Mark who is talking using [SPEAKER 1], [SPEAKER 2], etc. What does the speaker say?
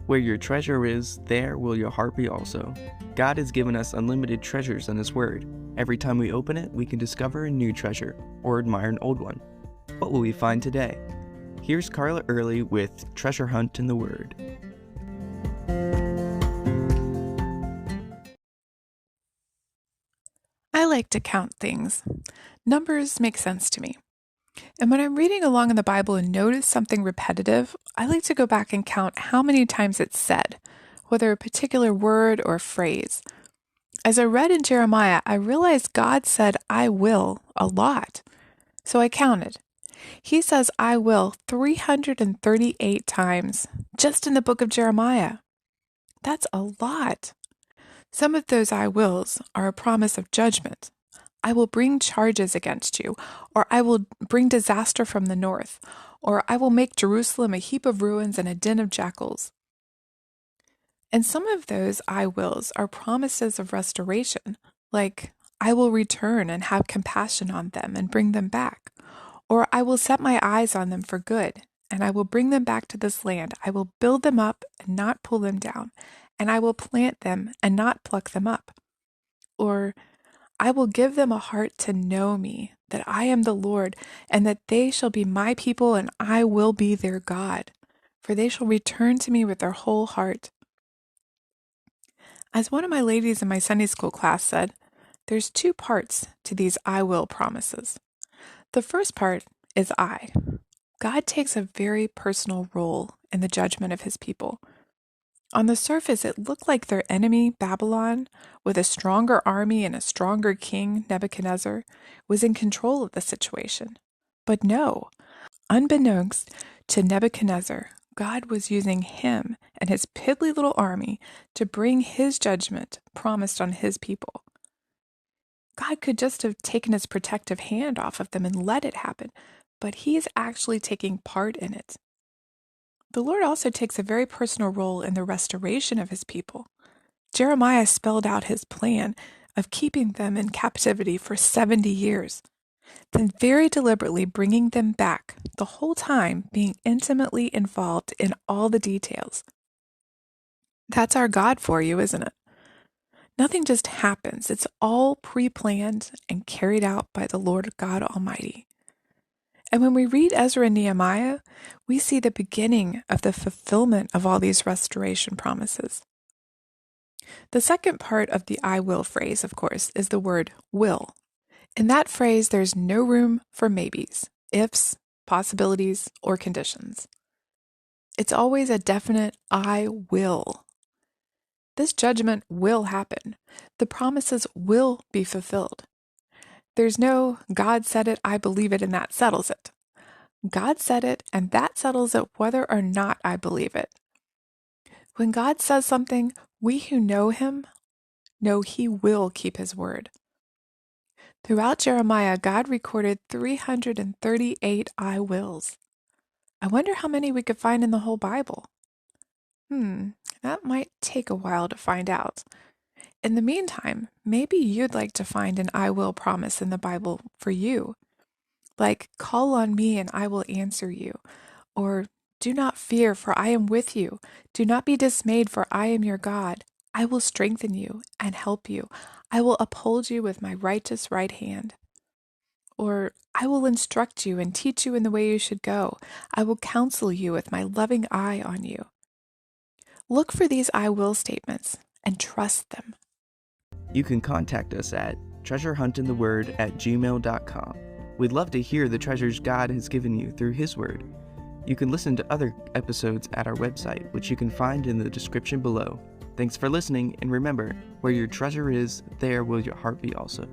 [SPEAKER 1] Where your treasure is, there will your heart be also. God has given us unlimited treasures in His Word. Every time we open it, we can discover a new treasure or admire an old one. What will we find today? Here's Carla Early with Treasure Hunt in the Word.
[SPEAKER 2] I like to count things. Numbers make sense to me. And when I'm reading along in the Bible and notice something repetitive, I like to go back and count how many times it's said, whether a particular word or phrase. As I read in Jeremiah, I realized God said, "I will," a lot. So I counted. He says, "I will," 338 times, just in the book of Jeremiah. That's a lot. Some of those "I wills" are a promise of judgment. I will bring charges against you, or I will bring disaster from the north, or I will make Jerusalem a heap of ruins and a den of jackals. And some of those "I wills" are promises of restoration, like I will return and have compassion on them and bring them back, or I will set my eyes on them for good, and I will bring them back to this land. I will build them up and not pull them down, and I will plant them and not pluck them up. Or I will give them a heart to know me, that I am the Lord, and that they shall be my people, and I will be their God, for they shall return to me with their whole heart. As one of my ladies in my Sunday school class said, there's two parts to these "I will" promises. The first part is I. God takes a very personal role in the judgment of His people. On the surface, it looked like their enemy, Babylon, with a stronger army and a stronger king, Nebuchadnezzar, was in control of the situation. But no, unbeknownst to Nebuchadnezzar, God was using him and his piddly little army to bring His judgment promised on His people. God could just have taken His protective hand off of them and let it happen, but He is actually taking part in it. The Lord also takes a very personal role in the restoration of His people. Jeremiah spelled out His plan of keeping them in captivity for 70 years, then very deliberately bringing them back, the whole time being intimately involved in all the details. That's our God for you, isn't it? Nothing just happens. It's all pre-planned and carried out by the Lord God Almighty. And when we read Ezra and Nehemiah, we see the beginning of the fulfillment of all these restoration promises. The second part of the "I will" phrase, of course, is the word "will." In that phrase, there's no room for maybes, ifs, possibilities, or conditions. It's always a definite "I will." This judgment will happen. The promises will be fulfilled. There's no "God said it, I believe it, and that settles it." God said it, and that settles it whether or not I believe it. When God says something, we who know Him know He will keep His word. Throughout Jeremiah, God recorded 338 "I wills." I wonder how many we could find in the whole Bible. That might take a while to find out. In the meantime, maybe you'd like to find an "I will" promise in the Bible for you. Like, "Call on me and I will answer you," or "Do not fear, for I am with you. Do not be dismayed, for I am your God. I will strengthen you and help you. I will uphold you with my righteous right hand." Or, "I will instruct you and teach you in the way you should go. I will counsel you with my loving eye on you." Look for these "I will" statements and trust them.
[SPEAKER 1] You can contact us at treasurehuntintheword@gmail.com. We'd love to hear the treasures God has given you through His Word. You can listen to other episodes at our website, which you can find in the description below. Thanks for listening, and remember, where your treasure is, there will your heart be also.